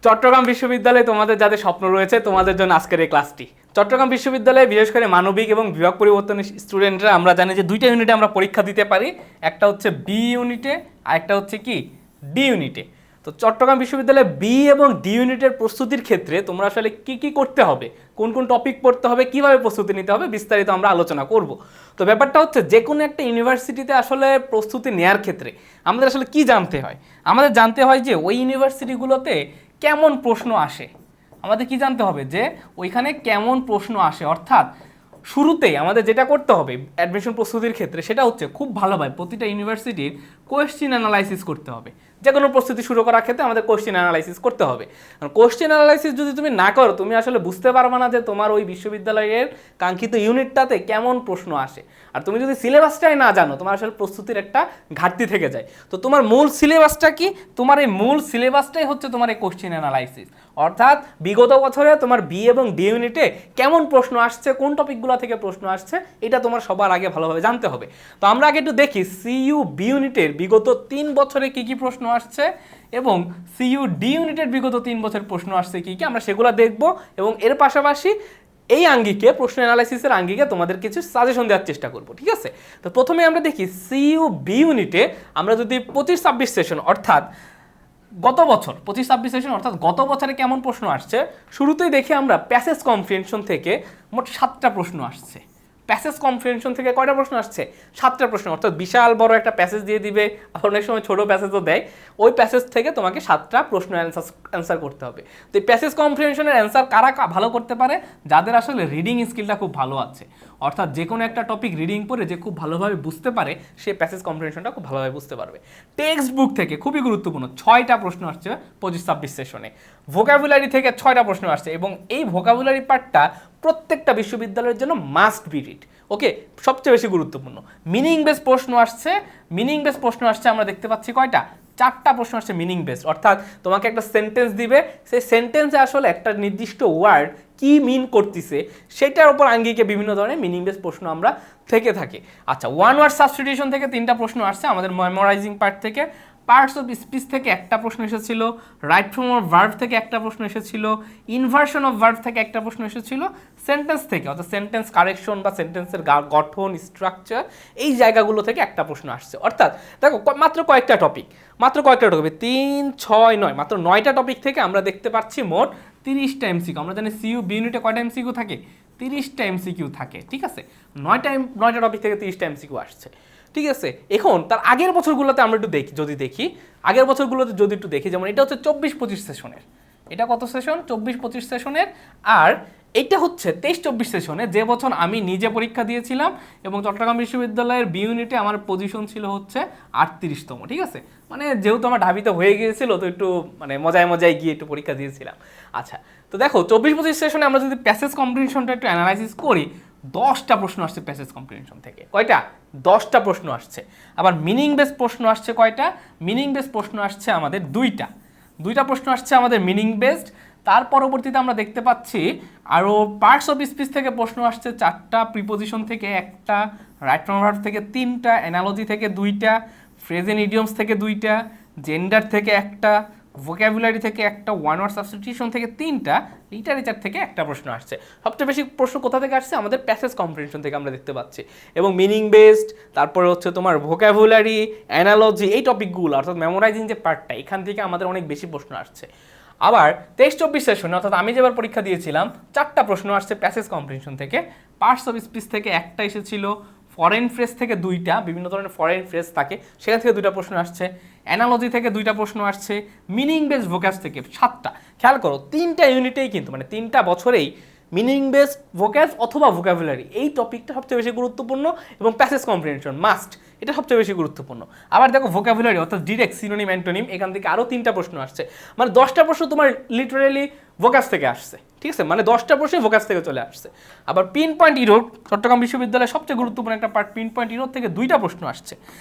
চট্টগ্রাম বিশ্ববিদ্যালয়ে তোমাদের যাদের স্বপ্ন রয়েছে তোমাদের জন্য আজকের এই ক্লাসটি। চট্টগ্রাম বিশ্ববিদ্যালয়ে বিশেষ করে মানবিক এবং বিভাগ পরিবর্তনের স্টুডেন্টরা আমরা জানি যে দুইটা ইউনিটে আমরা পরীক্ষা দিতে পারি, একটা হচ্ছে বি ইউনিটে আর একটা হচ্ছে কি ডি ইউনিটে। তো চট্টগ্রাম বিশ্ববিদ্যালয়ে বি এবং ডি ইউনিটের প্রস্তুতির ক্ষেত্রে তোমরা আসলে কি কি করতে হবে, কোন কোন টপিক পড়তে হবে, কিভাবে প্রস্তুতি নিতে হবে বিস্তারিত আমরা আলোচনা করব। তো ব্যাপারটা হচ্ছে যে কোনো একটা ইউনিভার্সিটিতে আসলে প্রস্তুতি নেওয়ার ক্ষেত্রে আমাদের আসলে কি জানতে হয়, আমাদের জানতে হয় যে ওই ইউনিভার্সিটিগুলোতে কেমন প্রশ্ন আসে। আমাদের কি জানতে হবে যে ওইখানে কেমন প্রশ্ন আসে, অর্থাৎ শুরুতেই আমাদের যেটা করতে হবে অ্যাডমিশন প্রস্তুতির ক্ষেত্রে সেটা হচ্ছে খুব ভালোভাবে প্রতিটা ইউনিভার্সিটির কোয়েশ্চেন অ্যানালাইসিস করতে হবে। যে কোনো প্রস্তুতি শুরু করার ক্ষেত্রে আমাদের কোয়েশ্চেন অ্যানালাইসিস করতে হবে। কারণ কোয়েশ্চেন অ্যানালাইসিস যদি তুমি না করো তুমি আসলে বুঝতে পারবে না যে তোমার ওই বিশ্ববিদ্যালয়ের কাঙ্ক্ষিত ইউনিটটাতে কেমন প্রশ্ন আসে। আর তুমি যদি সিলেবাসটাই না জানো তোমার আসলে প্রস্তুতির একটা ঘাটতি থেকে যায়। তো তোমার মূল সিলেবাসটা কি? তোমার এই মূল সিলেবাসটাই হচ্ছে তোমার এই কোয়েশ্চেন অ্যানালাইসিস, অর্থাৎ বিগত বছরে তোমার বি এবং ডি ইউনিটে কেমন প্রশ্ন আসছে, কোন টপিকগুলো থেকে প্রশ্ন আসছে, এটা তোমার সবার আগে ভালোভাবে জানতে হবে। তো আমরা আগে একটু দেখি সিইউ বি ইউনিটের বিগত 3 বছরে কি কি প্রশ্ন আসছে এবং সিইউ ডি ইউনিটের বিগত 3 বছর প্রশ্ন আসছে কি কি, আমরা সেগুলো দেখব এবং এর পাশাপাশি এই আঙ্গিকে প্রশ্ন অ্যানালাইসিসের আঙ্গিকে তোমাদের কিছু সাজেশন দেওয়ার চেষ্টা করব, ঠিক আছে? তো প্রথমে আমরা দেখি সিইউ বি ইউনিটে আমরা যদি 25-26 সেশন অর্থাৎ গত বছর 25-26 সেশন অর্থাৎ গত বছরে কেমন প্রশ্ন আসছে, শুরুতেই দেখি আমরা প্যাসেজ কম্প্রিহেনশন থেকে মোট 7টা প্রশ্ন আসছে। প্যাসেজ কম্প্রিহেনশন থেকে কয়টা প্রশ্ন আসছে? 7টা প্রশ্ন, অর্থাৎ বিশাল বড় একটা প্যাসেজ দিয়ে দিবে, অনেক সময় ছোট প্যাসেজও দেয়। ওই প্যাসেজ থেকে তোমাকে 7টা প্রশ্ন অ্যান্সার করতে হবে। তো এই প্যাসেজ কম্প্রিহেনশনের অ্যান্সার কারা ভালো করতে পারে? যাদের আসলে রিডিং স্কিলটা খুব ভালো আছে, অর্থাৎ যে কোনো একটা টপিক রিডিং পড়ে যে খুব ভালোভাবে বুঝতে পারে সে প্যাসেজ কম্প্রিহেনশনটা খুব ভালোভাবে বুঝতে পারবে। টেক্সট বুক থেকে খুবই গুরুত্বপূর্ণ 6টা প্রশ্ন আসছে 25-26 সেশনে। ভোকাবুলারি থেকে 6টা প্রশ্ন আসছে এবং এই ভোকাবুলারি পার্টটা প্রত্যেকটা বিশ্ববিদ্যালয়ের জন্য মাস্ট বি রিড, ওকে, সবচেয়ে বেশি গুরুত্বপূর্ণ। মিনিং বেস প্রশ্ন আসছে, মিনিং বেস প্রশ্ন আসছে আমরা দেখতে পাচ্ছি কয়টা? 4টা প্রশ্ন আসছে মিনিং বেসড, অর্থাৎ তোমাকে একটা সেন্টেন্স দিবে, সেই সেন্টেন্সে আসলে একটা নির্দিষ্ট ওয়ার্ড কি মিন করতেছে সেটার উপর আঙ্গিকে বিভিন্ন ধরনের মিনিং বেস প্রশ্ন আমরা থেকে থাকে। আচ্ছা, ওয়ান ওয়ার্ড সাবস্টিটিউশন থেকে 3টা প্রশ্ন আসছে, আমাদের মেমোরাইজিং পার্ট থেকে। পার্টস অফ স্পিচ থেকে একটা প্রশ্ন এসেছিল, রাইট ফর্ম অফ ভার্ব থেকে একটা প্রশ্ন এসেছিল, ইনভার্সন অফ ভার্ব থেকে একটা প্রশ্ন এসেছিল, সেন্টেন্স থেকে অর্থাৎ সেন্টেন্স কারেকশন বা সেন্টেন্সের গঠন স্ট্রাকচার এই জায়গাগুলো থেকে একটা প্রশ্ন আসছে। অর্থাৎ দেখো মাত্র কয়েকটা টপিক, 3, 6, 9 মাত্র 9টা টপিক থেকে আমরা দেখতে পাচ্ছি মোট 30টা এমসিকিউ। আমরা জানি সিইউ বি ইউনিটে কয়টা এমসিকিউ থাকে? 30টা এমসিকিউ থাকে, ঠিক আছে? 9টা টপিক থেকে 30টা এমসিকিউ আসছে, ঠিক আছে? এখন তার আগের বছরগুলোতে আমরা একটু দেখি, আগের বছরগুলোতে যদি একটু দেখি, যেমন এটা হচ্ছে 24-25 সেশনের, এটা কত সেশন? 24-25 সেশনের। আর এইটা হচ্ছে 23-24 সেশনে, যে বছর আমি নিজে পরীক্ষা দিয়েছিলাম এবং চট্টগ্রাম বিশ্ববিদ্যালয়ের বি ইউনিটে আমার পজিশন ছিল হচ্ছে 38তম, ঠিক আছে? মানে যেহেতু আমার ঢাবিতে হয়ে গিয়েছিল তো একটু মানে মজায় মজায় গিয়ে একটু পরীক্ষা দিয়েছিলাম। আচ্ছা, তো দেখো 24-25 সেশনে আমরা যদি প্যাসেজ কম্প্রিহেনশনটা একটু অ্যানালাইসিস করি, 10টা প্রশ্ন আসছে প্যাসেজ কম্প্রিহেনশন থেকে। কয়টা? 10টা প্রশ্ন আসছে। আবার মিনিং বেস প্রশ্ন আসছে কয়টা? মিনিং বেস প্রশ্ন আসছে আমাদের 2টা প্রশ্ন আসছে আমাদের মিনিং বেসড। তার পরবর্তীতে আমরা দেখতে পাচ্ছি আরও পার্টস অফ স্পিচ থেকে প্রশ্ন আসছে 4টা, প্রিপোজিশন থেকে 1টা, রাইট ফর্ম ভার্ব থেকে 3টা, অ্যানালজি থেকে 2টা, ফ্রেজ এন্ড ইডিয়মস থেকে 2টা, জেন্ডার থেকে 1টা, ভোকাবুলারি থেকে 1টা, ওয়ান ওয়ার্ড সাবস্টিটিউশন থেকে 3টা, লিটারেচার থেকে 1টা প্রশ্ন আসছে। সবচেয়ে বেশি প্রশ্ন কোথা থেকে আসছে? আমাদের প্যাসেজ কম্প্রিহেনশন থেকে আমরা দেখতে পাচ্ছি। এবং মিনিং বেসড, তারপরে হচ্ছে তোমার ভোকাবুলারি, অ্যানালজি এই টপিকগুলো অর্থাৎ মেমোরাইজিং যে পার্টটা, এখান থেকে আমাদের অনেক বেশি প্রশ্ন আসছে। আবার 23-24 সেশনে অর্থাৎ আমি যেবার পরীক্ষা দিয়েছিলাম 4টা প্রশ্ন আসছে প্যাসেজ কম্প্রিহেনশন থেকে। পার্টস অফ স্পিচ থেকে 1টা এসেছিল, ফরেন ফ্রেজ থেকে 2টা, বিভিন্ন ধরনের ফরেন ফ্রেজ থাকে সেখান থেকে 2টা প্রশ্ন আসছে, অ্যানালজি থেকে 2টা প্রশ্ন আসছে, মিনিং বেস ভোকাস থেকে 7টা। খেয়াল করো 3টা ইউনিটেই কিন্তু মানে 3টা বছরেই মিনিং বেস ভোকাস অথবা ভোকাবুলারি এই টপিকটা সবচেয়ে বেশি গুরুত্বপূর্ণ এবং প্যাসেজ কম্প্রিহেনশন মাস্ট, এটা সবচেয়ে বেশি গুরুত্বপূর্ণ। আবার দেখো ভোকাবুলারি অর্থাৎ ডিরেক্ট সিনোনিম অ্যান্টোনিম এখান থেকে আরও 3টা প্রশ্ন আসছে, মানে 10টা প্রশ্ন তোমার লিটারেলি ভোকাস থেকে আসছে, ঠিক আছে? মানে 10টা প্রশ্ন ভোকাস থেকে চলে আসছে। আবার পিন পয়েন্ট ইরোড, চট্টগ্রাম বিশ্ববিদ্যালয়ের সবচেয়ে গুরুত্বপূর্ণ একটা পার্ট, পিন পয়েন্ট ইরোড থেকে 2টা প্রশ্ন আসছে।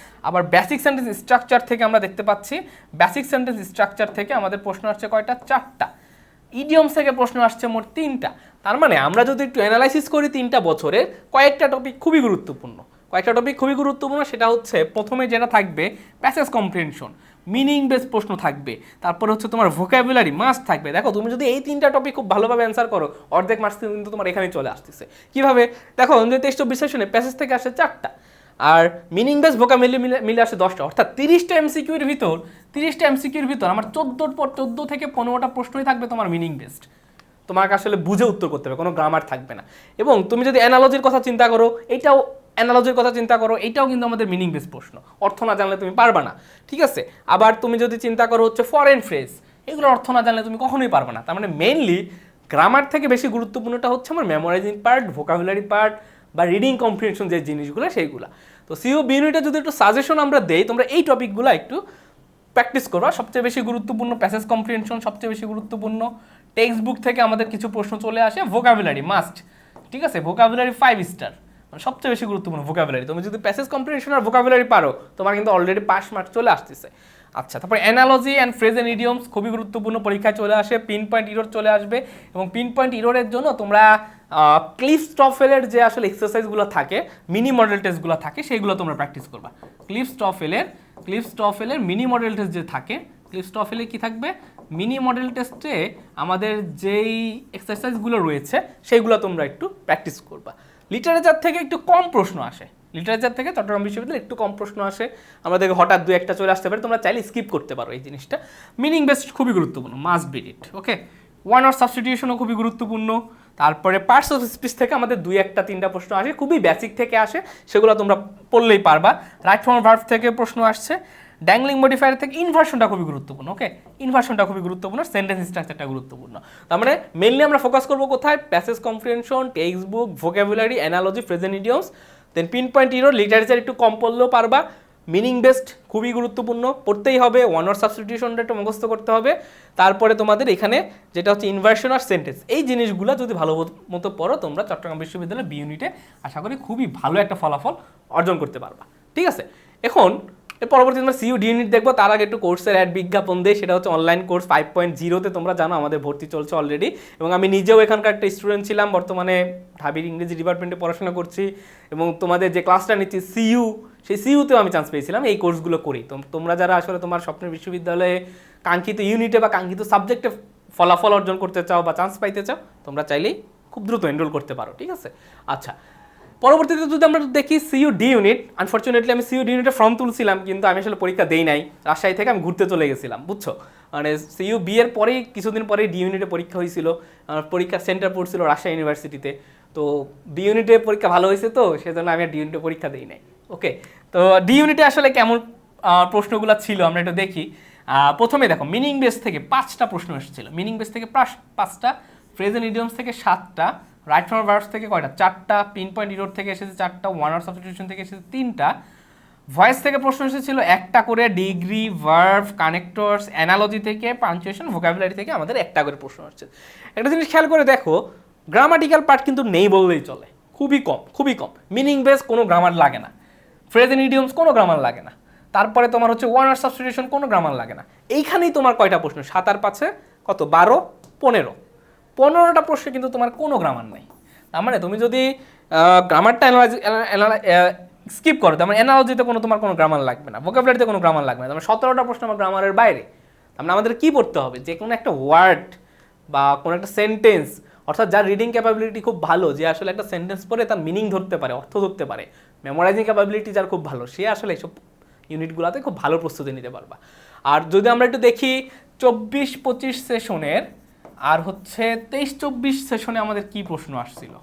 আবার বেসিক সেন্টেন্স স্ট্রাকচার থেকে আমরা দেখতে পাচ্ছি, বেসিক সেন্টেন্স স্ট্রাকচার থেকে আমাদের প্রশ্ন আসছে কয়টা? 4টা। ইডিয়মস থেকে প্রশ্ন আসছে মোট 3টা। তার মানে আমরা যদি একটু অ্যানালাইসিস করি 3টা বছরের কয়েকটা টপিক খুবই গুরুত্বপূর্ণ, সেটা হচ্ছে প্রথমে যেটা থাকবে প্যাসেজ কম্প্রিহেনশন। মিনিং বেস প্রশ্ন থাকবে, তারপরে হচ্ছে তোমার ভোকাবুলারি মাস্ট থাকবে। দেখো তুমি যদি এই 3টা টপিক খুব ভালোভাবে অ্যান্সার করো, অর্ধেক মার্কস কিন্তু তোমার এখানেই চলে আসতেছে। কিভাবে দেখো, 23-24 সেশনে প্যাসেজ থেকে আসে 4টা, আর মিনিং বেস ভোকাবুলারি মিলে আসে 10টা, অর্থাৎ 30টা এমসিকিউর ভিতর আমার 14 থেকে 15টা প্রশ্নই থাকবে তোমার মিনিং বেসড। তোমাকে আসলে বুঝে উত্তর করতে হবে, কোনো গ্রামার থাকবে না। এবং তুমি যদি অ্যানালজির কথা চিন্তা করো, এইটাও কিন্তু আমাদের মিনিং বেস প্রশ্ন, অর্থ না জানলে তুমি পারবা না, ঠিক আছে। আবার তুমি যদি চিন্তা করো হচ্ছে ফরেন ফ্রেজ, এগুলো অর্থ না জানলে তুমি কখনোই পারবে না। তার মানে মেইনলি গ্রামার থেকে বেশি গুরুত্বপূর্ণটা হচ্ছে আমার মেমোরাইজিং পার্ট, ভোকাবুলারি পার্ট বা রিডিং কম্প্রিহেনশন যে জিনিসগুলো সেইগুলো। তো সিইও বি ইউনিটে যদি একটু সাজেশন আমরা দেই, তোমরা এই টপিকগুলো একটু প্র্যাকটিস করবা। সবচেয়ে বেশি গুরুত্বপূর্ণ প্যাসেজ কম্প্রিহেনশন, সবচেয়ে বেশি গুরুত্বপূর্ণ টেক্সট বুক থেকে আমাদের কিছু প্রশ্ন চলে আসে, ভোকাবুলারি মাস্ট, ঠিক আছে, ভোকাবুলারি 5 স্টার, মানে সবচেয়ে বেশি গুরুত্বপূর্ণ ভোকাবুলারি। তুমি যদি প্যাসেজ কম্প্রিহেনশন আর ভোকাবুলারি পারো, তোমার কিন্তু অলরেডি পাস মার্ক চলে আসতেছে। আচ্ছা, তারপর analogy and phrase and idioms খুবই গুরুত্বপূর্ণ, পরীক্ষায় চলে আসে। পিন পয়েন্ট ইরর চলে আসবে, এবং পিন পয়েন্ট ইররের জন্য তোমরা ক্লিফস্টফেলের যে আসলে এক্সারসাইজগুলো থাকে, মিনি মডেল টেস্টগুলো থাকে, সেইগুলো তোমরা প্র্যাকটিস করবা। ক্লিফস্টফেলের মিনি মডেল টেস্ট যে থাকে, ক্লিফস্টফেলে কি থাকবে, মিনি মডেল টেস্টে আমাদের যেই এক্সারসাইজগুলো রয়েছে সেইগুলো তোমরা একটু প্র্যাকটিস করবা। লিটারেচার থেকে একটু কম প্রশ্ন আসে, লিটারেচার থেকে চট্টগ্রাম বিশ্ববিদ্যালয়ে একটু কম প্রশ্ন আসে, আমাদের হঠাৎ 2-1টা চলে আসতে পারে, তোমরা চাইলে স্কিপ করতে পারো এই জিনিসটা। মিনিং বেসড খুবই গুরুত্বপূর্ণ, must be it, okay. One word সাবস্টিটিউশনও খুবই গুরুত্বপূর্ণ। তারপরে পার্টস অফ স্পিচ থেকে আমাদের 2-1-3টা প্রশ্ন আসে, খুবই বেসিক থেকে আসে, সেগুলো তোমরা পড়লেই পারবা। রাইট ফর্ম ভার্ব থেকে প্রশ্ন আসছে, ড্যাংলিং মডিফায়ার থেকে ইনভার্সনটা খুবই গুরুত্বপূর্ণ, ওকে, ইনভার্সনটা খুবই গুরুত্বপূর্ণ, সেন্টেন্স স্ট্রাকচারটা গুরুত্বপূর্ণ। তার মানে মেইনলি আমরা ফোকাস করবো কোথায়, passage comprehension, text book, vocabulary, analogy, phrase and idioms, then pin point error, literature একটু কম পড়লেও পারবা। মিনিং বেসড খুবই গুরুত্বপূর্ণ, পড়তেই হবে। ওয়ান ওয়ার্ড সাবস্টিটিউশনটা একটু মুখস্থ করতে হবে। তারপরে তোমাদের এখানে যেটা হচ্ছে ইনভার্সন আর সেন্টেন্স, এই জিনিসগুলো যদি ভালো মতো পড়ো, তোমরা চট্টগ্রাম বিশ্ববিদ্যালয়ের বি ইউনিটে আশা করি খুবই ভালো একটা ফলাফল অর্জন করতে পারবা, ঠিক আছে। এখন এর পরবর্তী তোমরা সিইউ ডি ইউনিট দেখবো, তার আগে একটু কোর্সের অ্যাড বিজ্ঞাপন দেয়। সেটা হচ্ছে অনলাইন কোর্স 5.0-তে, তোমরা জানো আমাদের ভর্তি চলছে অলরেডি, এবং আমি নিজেও এখানকার একটা স্টুডেন্ট ছিলাম, বর্তমানে ঢাবির ইংরেজি ডিপার্টমেন্টে পড়াশোনা করছি, এবং তোমাদের যে ক্লাসটা নিচ্ছি সিইউ, সেই সিইউতেও আমি চান্স পেয়েছিলাম এই কোর্সগুলো করি। তো তোমরা যারা আসলে তোমার স্বপ্নের বিশ্ববিদ্যালয়ে কাঙ্ক্ষিত ইউনিটে বা কাঙ্ক্ষিত সাবজেক্টে ফলাফল অর্জন করতে চাও বা চান্স পাইতে চাও, তোমরা চাইলেই খুব দ্রুত এনরোল করতে পারো, ঠিক আছে। আচ্ছা, পরবর্তীতে যদি আমরা দেখি সিইউ ডি ইউনিট, আনফর্চুনেটলি আমি সিইউ ডি ইউনিটে ফর্ম তুলছিলাম, কিন্তু আমি আসলে পরীক্ষা দেই নাই, রাজশাহী থেকে আমি ঘুরতে চলে গেছিলাম, বুঝছো। মানে সিইউ বি এর পরেই কিছুদিন পরেই ডি ইউনিটে পরীক্ষা হয়েছিল, আমার পরীক্ষা সেন্টার পড়ছিল রাজশাহী ইউনিভার্সিটিতে। তো ডি ইউনিটে পরীক্ষা ভালো হয়েছে, তো সেজন্য আমি আর ডি ইউনিটে পরীক্ষা দিই নাই, ওকে। তো ডি ইউনিটে আসলে কেমন প্রশ্নগুলো ছিল আমরা একটু দেখি। প্রথমে দেখো, মিনিং বেস থেকে 5টা প্রশ্ন এসেছিল, মিনিং বেস থেকে 5টা, ফ্রেজ এন্ড ইডিয়মস থেকে 7টা, রাইট ফর্ম ভার্বস থেকে কয়টা, 4টা, পিন পয়েন্ট ইরর থেকে এসেছে 4টা, ওয়ান ওয়ার্ড সাবস্টিটিউশন থেকে এসেছে 3টা, ভয়েস থেকে প্রশ্ন এসেছিল 1টা করে, ডিগ্রি, ভার্ব, কানেক্টরস, অ্যানালজি থেকে, পাঞ্চুয়েশন, ভোকাবুলারি থেকে আমাদের 1টা করে প্রশ্ন আসছে। একটা জিনিস খেয়াল করে দেখো, গ্রামাটিক্যাল পার্ট কিন্তু নেই বললেই চলে, খুবই কম। মিনিং বেস কোনো গ্রামার লাগে না, ফ্রেজ এন্ড ইডিয়মস কোনো গ্রামার লাগে না, তারপরে তোমার হচ্ছে ওয়ান ওয়ার্ড সাবস্টিটিউশন কোনো গ্রামার লাগে না। এইখানেই তোমার কয়টা প্রশ্ন, 7 আর 5-এ কত, 12, 15টা প্রশ্নে কিন্তু তোমার কোনো গ্রামার নাই। তার মানে তুমি যদি গ্রামারটা স্কিপ করো, তার মানে অ্যানালজিতে তোমার কোনো গ্রামার লাগবে না, ভোকাবুলারিতে কোনো গ্রামার লাগবে না, তার মানে 17টা প্রশ্ন আমার গ্রামারের বাইরে। তার মানে আমাদের কি পড়তে হবে, যে কোনো একটা ওয়ার্ড বা কোনো একটা সেন্টেন্স, অর্থাৎ যার রিডিং ক্যাপাবিলিটি খুব ভালো, যে আসলে একটা সেন্টেন্স পড়ে তার মিনিং ধরতে পারে, অর্থ ধরতে পারে, মেমোরাইজিং ক্যাপাবিলিটি যার খুব ভালো, সে আসলে এইসব ইউনিটগুলোতে খুব ভালো প্রস্তুতি নিতে পারবা। আর যদি আমরা একটু দেখি 24-25 সেশনের আর হচ্ছে 23-24 সেশনে আমাদের কি প্রশ্ন আসছিল,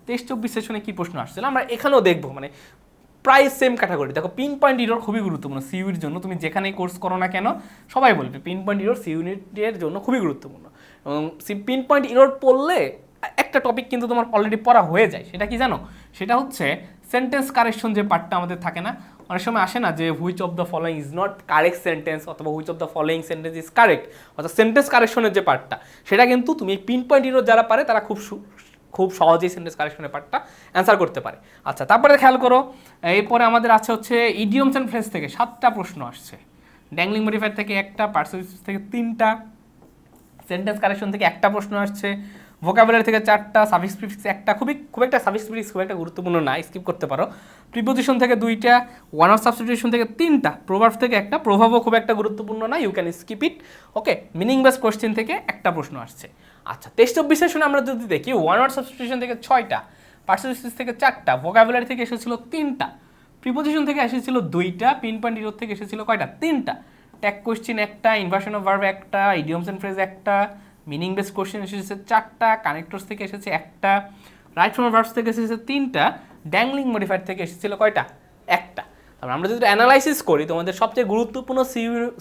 23-24 সেশনে কি প্রশ্ন আসছিল আমরা এখানেও দেখবো, মানে প্রায় সেম ক্যাটাগরি। দেখো, পিন পয়েন্ট ইরর খুবই গুরুত্বপূর্ণ সিইউর জন্য, তুমি যেখানেই কোর্স করো না কেন সবাই বলবে পিন পয়েন্ট ইরর সি ইউনিটের জন্য খুবই গুরুত্বপূর্ণ। এবং পিন পয়েন্ট ইরর পড়লে একটা টপিক কিন্তু তোমার অলরেডি পড়া হয়ে যায়, সেটা কি জানো, সেটা হচ্ছে সেন্টেন্স কারেকশন যে পার্টটা আমাদের থাকে না, অনেক সময় আসে না যে which of the following is not correct sentence, অথবা which of the following sentence is correct, অর্থাৎ সেন্টেন্স কারেকশনের যে পার্টটা, সেটা কিন্তু তুমি পিন পয়েন্ট ইরর যারা পারে তারা খুব সহজেই সেন্টেন্স কারেকশনের পার্টটা অ্যান্সার করতে পারে। আচ্ছা, তারপরে খেয়াল করো, এরপরে আমাদের আছে হচ্ছে ইডিয়মস অ্যান্ড ফ্রেজ থেকে 7টা প্রশ্ন আসছে, ড্যাংলিং মডিফায়ার থেকে 1টা, পার্টস অফ স্পিচ থেকে 3টা, সেন্টেন্স কারেকশন থেকে 1টা প্রশ্ন আসছে, ভোকাবুলারি থেকে 4টা, সাফিক্স প্রিফিক্স একটা, খুব একটা সাফিক্স প্রিফিক্স খুব একটা গুরুত্বপূর্ণ না, স্কিপ করতে পারো। প্রিপোজিশন থেকে 2টা, ওয়ান অফ সাবস্টিটিউশন থেকে 3টা, প্রভাব থেকে একটা, প্রভাবও খুব একটা গুরুত্বপূর্ণ না, you can skip it. Okay, meaning base question থেকে একটা প্রশ্ন আসছে। আচ্ছা, টেস্ট অফ বিশ্লেষণে আমরা যদি দেখি ওয়ান ওয়ার্ড সাবস্টিটিউশন থেকে 6টা, পার্সিয়াল স্পিচ থেকে 4টা, ভোকাবুলারি থেকে এসেছিল 3টা, প্রিপোজিশন থেকে এসেছিল 2টা, পিন পয়েন্ট ইরোর থেকে এসেছিল কয়টা? 3টা, ট্যাগ কোশ্চেন একটা, ইনভার্সন অফ ভার্ব একটা, ইডিয়মস এন্ড ফ্রেজ একটা, মিনিং বেস কোশ্চেন এসেছে 4টা, কানেক্টরস থেকে এসেছে একটা, রাইট ফর্ম ভার্বস থেকে এসেছে 3টা, ড্যাংলিং মডিফায়ার থেকে এসেছিল কয়টা? একটা। তারপর আমরা যদি অ্যানালাইসিস করি তোমাদের সবচেয়ে গুরুত্বপূর্ণ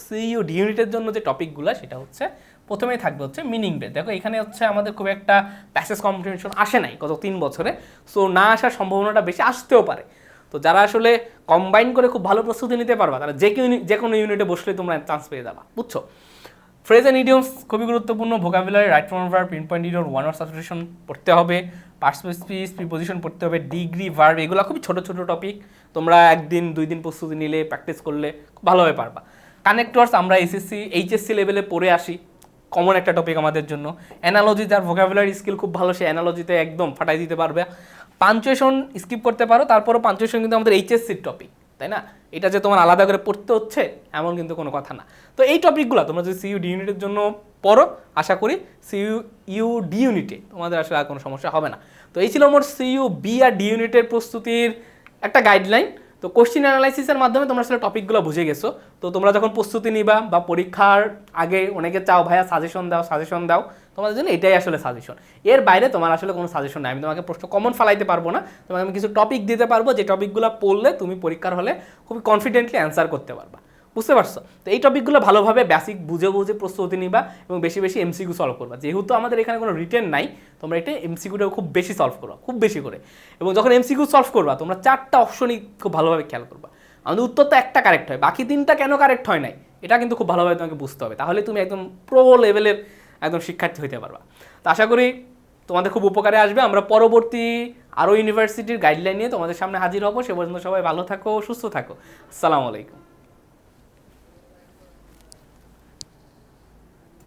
সিইউ ডি ইউনিটের জন্য যে টপিকগুলো সেটা হচ্ছে প্রথমেই থাকবে হচ্ছে মিনিং বেস। দেখো এখানে হচ্ছে আমাদের খুব একটা প্যাসেজ কম্প্রিহেনশন আসে নাই গত 3 বছরে, সো না আসার সম্ভাবনাটা বেশি, আসতেও পারে। তো যারা আসলে কম্বাইন করে খুব ভালো প্রস্তুতি নিতে পারবা তারা যে কোনো ইউনিটে বসলে তোমরা চান্স পেয়ে যাবা, বুঝছো? ফ্রেজ অ্যান্ড ইডিয়মস খুবই গুরুত্বপূর্ণ, vocabulary, right form verb, pin point idiom, one word substitution পড়তে হবে, পার্সিয়াল স্পিচ, প্রিপোজিশন পড়তে হবে, ডিগ্রি, ভার্ব, এগুলো খুবই ছোট ছোট টপিক, তোমরা 1 দিন 2 দিন প্রস্তুতি নিলে, প্র্যাকটিস করলে খুব ভালোভাবে পারবা। কানেক্টরস আমরা এসএসসি এইচএসসি লেভেলে পড়ে আসি, কমন একটা টপিক আমাদের জন্য। অ্যানালজি, যার ভোকাবুলারি স্কিল খুব ভালো সে অ্যানালজিতে একদম ফাটাই দিতে পারবে। পাঞ্চুয়েশন স্কিপ করতে পারো, তারপরও পাঞ্চুয়েশন কিন্তু আমাদের এইচএসসির টপিক, তাই না? এটা যে তোমার আলাদা করে পড়তে হচ্ছে এমন কিন্তু কোনো কথা না। তো এই টপিকগুলো তোমরা যদি সিইউ ডি ইউনিটের জন্য পড়ো, আশা করি সিইউ ডি ইউনিটে তোমাদের আসলে আর কোনো সমস্যা হবে না। তো এই ছিল মোট সিইউ বি আর ডি ইউনিটের প্রস্তুতির একটা গাইডলাইন। তো কোশ্চিন অ্যানালাইসিসের মাধ্যমে তোমরা আসলে টপিকগুলো বুঝে গেছো। তো তোমরা যখন প্রস্তুতি নিবা বা পরীক্ষার আগে অনেকে চাও ভাইয়া সাজেশন দাও, তোমাদের জন্য এটাই আসলে সাজেশন। এর বাইরে তোমার আসলে কোনো সাজেশন নাই। আমি তোমাকে প্রশ্ন কমন ফালাইতে পারবো না, তোমাকে আমি কিছু টপিক দিতে পারবো যে টপিকগুলো পড়লে তুমি পরীক্ষার হলে খুবই কনফিডেন্টলি অ্যান্সার করতে পারবা, বুঝতে পারছো? তো এই টপিকগুলো ভালোভাবে বেসিক বুঝে প্রস্তুতি নিবা এবং বেশি বেশি এমসিকিউ সলভ করবা। যেহেতু আমাদের এখানে কোনো রিটেন নাই, তোমরা এটা এমসিকিউটা খুব বেশি সলভ করবা, খুব বেশি করে। এবং যখন এমসিকিউ সলভ করবা তোমরা 4টা অপশনই খুব ভালোভাবে খেয়াল করবা। আমাদের উত্তর তো একটা কারেক্ট হয়, বাকি 3টা কেন কারেক্ট হয় নাই এটা কিন্তু খুব ভালোভাবে তোমাকে বুঝতে হবে, তাহলে তুমি একদম প্রো লেভেলের একদম শিক্ষার্থী হতে পারবা। তো আশা করি তোমাদের খুব উপকারে আসবে। আমরা পরবর্তী আরও ইউনিভার্সিটির গাইডলাইন নিয়ে তোমাদের সামনে হাজির হবো। সে পর্যন্ত সবাই ভালো থাকো, সুস্থ থাকো। আসসালামু আলাইকুম।